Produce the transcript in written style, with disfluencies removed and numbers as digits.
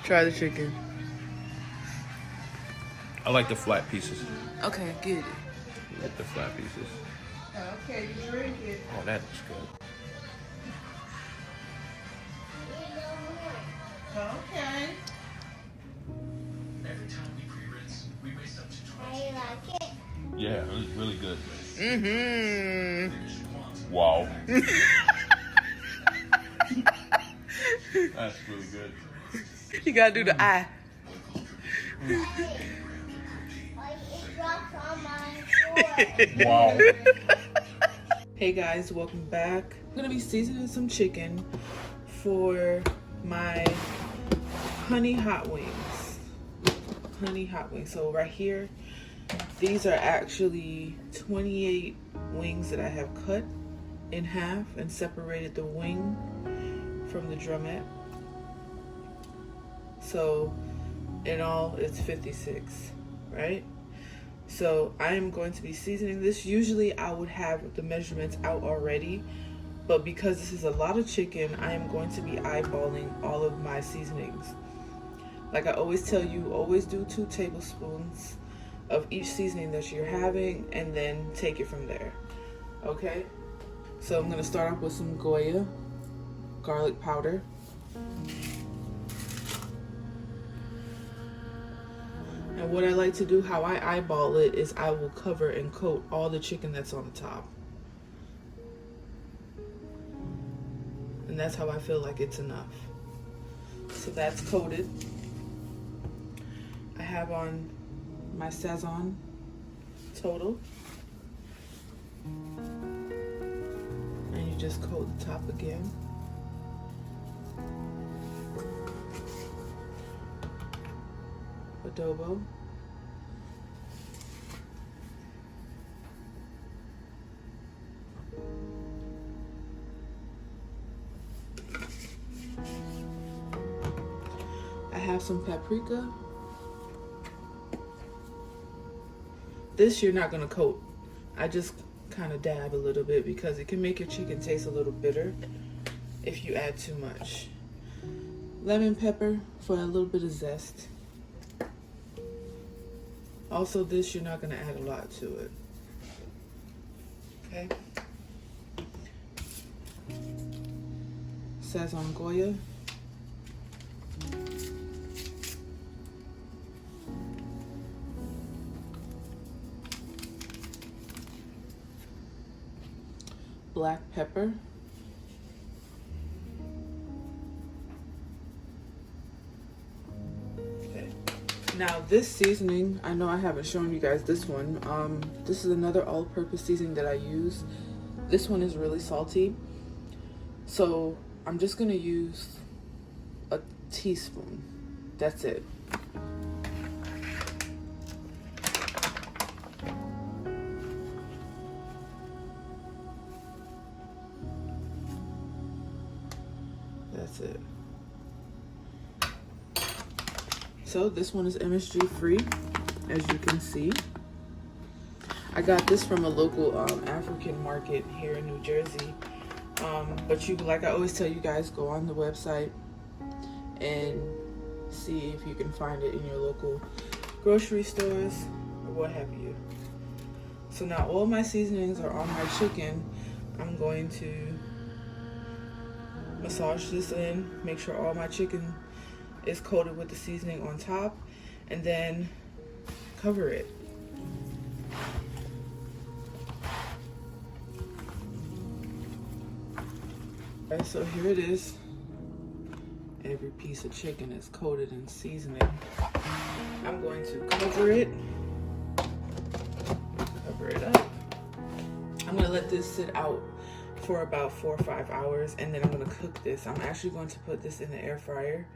Try the chicken. I like the flat pieces. Okay, get it. Get the flat pieces. Okay, you drink it. Oh, that looks good. Okay. Every time we pre-rinse, we waste up to 20. I like it. Yeah, it was really good. Mm-hmm. Wow. That's really good. You gotta do the eye. It dropped on my floor. Wow. Hey guys, welcome back. I'm gonna be seasoning some chicken for my honey hot wings. Honey hot wings. So right here, these are actually 28 wings that I have cut in half and separated the wing from the drumette. So in all, it's 56, right? So I am going to be seasoning this. Usually I would have the measurements out already, but because this is a lot of chicken, I am going to be eyeballing all of my seasonings. Like I always tell you, always do 2 tablespoons of each seasoning that you're having and then take it from there. Okay? So I'm gonna start off with some Goya garlic powder. And what I like to do, how I eyeball it, is I will cover and coat all the chicken that's on the top. And that's how I feel like it's enough. So that's coated. I have on my Sazon total. And you just coat the top again. Adobo. I have some paprika. This you're not gonna coat. I just kind of dab a little bit because it can make your chicken taste a little bitter if you add too much. Lemon pepper for a little bit of zest. Also, this you're not going to add a lot to it. Okay. Sazon Goya. Black pepper. Now this seasoning, I know I haven't shown you guys this one. This is another all-purpose seasoning that I use. This one is really salty. So I'm just gonna use a teaspoon. That's it. That's it. So this one is MSG free, as you can see. I got this from a local African market here in New Jersey. But you, like I always tell you guys, go on the website and see if you can find it in your local grocery stores or what have you. So now all my seasonings are on my chicken. I'm going to massage this in, make sure all my chicken is coated with the seasoning on top, and then cover it. Alright, so here it is. Every piece of chicken is coated in seasoning. I'm going to cover it. Cover it up. I'm gonna let this sit out for about 4 or 5 hours, and then I'm gonna cook this. I'm actually going to put this in the air fryer.